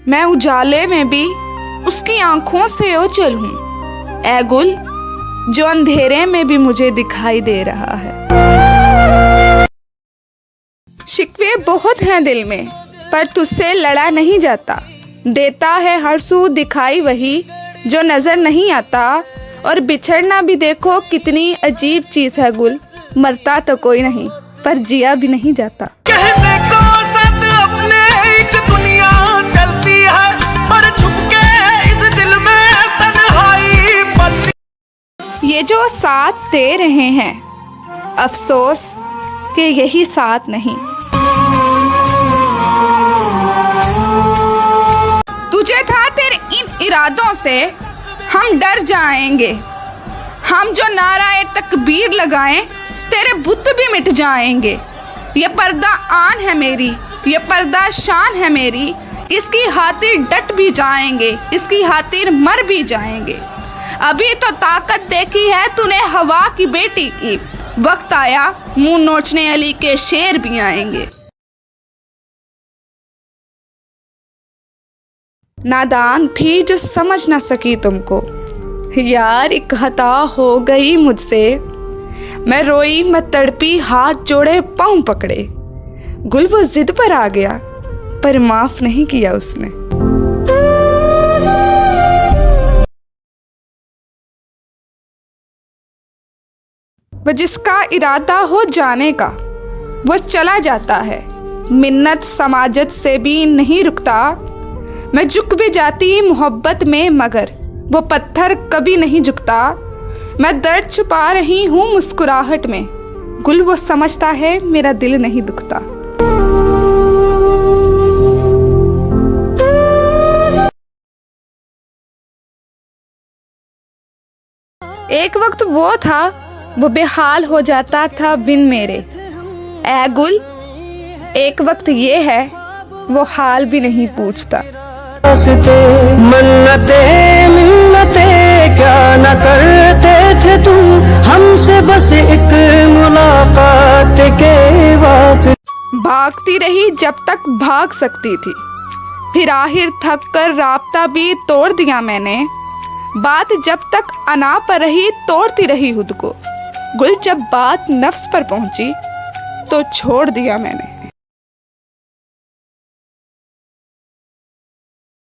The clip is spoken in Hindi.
मैं उजाले में भी उसकी आंखों से ओझल हूँ, ऐ गुल जो अंधेरे में भी मुझे दिखाई दे रहा है। शिकवे बहुत हैं दिल में पर तुझसे लड़ा नहीं जाता, देता है हर सू दिखाई वही जो नजर नहीं आता। और बिछड़ना भी देखो कितनी अजीब चीज है गुल, मरता तो कोई नहीं पर जिया भी नहीं जाता। कहने को साथ अपने एक दुनिया चलती है, पर छुपके इस दिल में तन्हाई पलती। ये जो साथ दे रहे हैं अफसोस कि यही साथ नहीं। तुझे था तेरे इन इरादों से हम डर जाएंगे, हम जो नाराए तकबीर लगाएं तेरे बुत भी मिट जाएंगे। ये पर्दा आन है मेरी, ये पर्दा शान है मेरी, इसकी खातिर डट भी जाएंगे, इसकी खातिर मर भी जाएंगे। अभी तो ताकत देखी है तूने हवा की बेटी की, वक्त आया मुंह नोचने अली के शेर भी आएंगे। नादान थी जो समझ ना सकी तुमको, यार एक खता हो गई मुझसे। मैं रोई मैं तड़पी हाथ जोड़े पाँव पकड़े, गुल वो जिद पर आ गया पर माफ नहीं किया उसने। वो जिसका इरादा हो जाने का वो चला जाता है, मिन्नत समाजत से भी नहीं रुकता। मैं झुक भी जाती मोहब्बत में मगर वो पत्थर कभी नहीं झुकता। मैं दर्द छुपा रही हूँ मुस्कुराहट में, गुल वो समझता है मेरा दिल नहीं दुखता। एक वक्त वो था वो बेहाल हो जाता था बिन मेरे, ऐ गुल एक वक्त ये है वो हाल भी नहीं पूछता। मन्नते मिन्नते क्या न करते थे तुम हमसे, बस एक मुलाकात के वास्ते। भागती रही जब तक भाग सकती थी, फिर आखिर थक कर राब्ता भी तोड़ दिया मैंने। बात जब तक अना पर रही तोड़ती रही खुद को, गुल जब बात नफ्स पर पहुंची तो छोड़ दिया मैंने।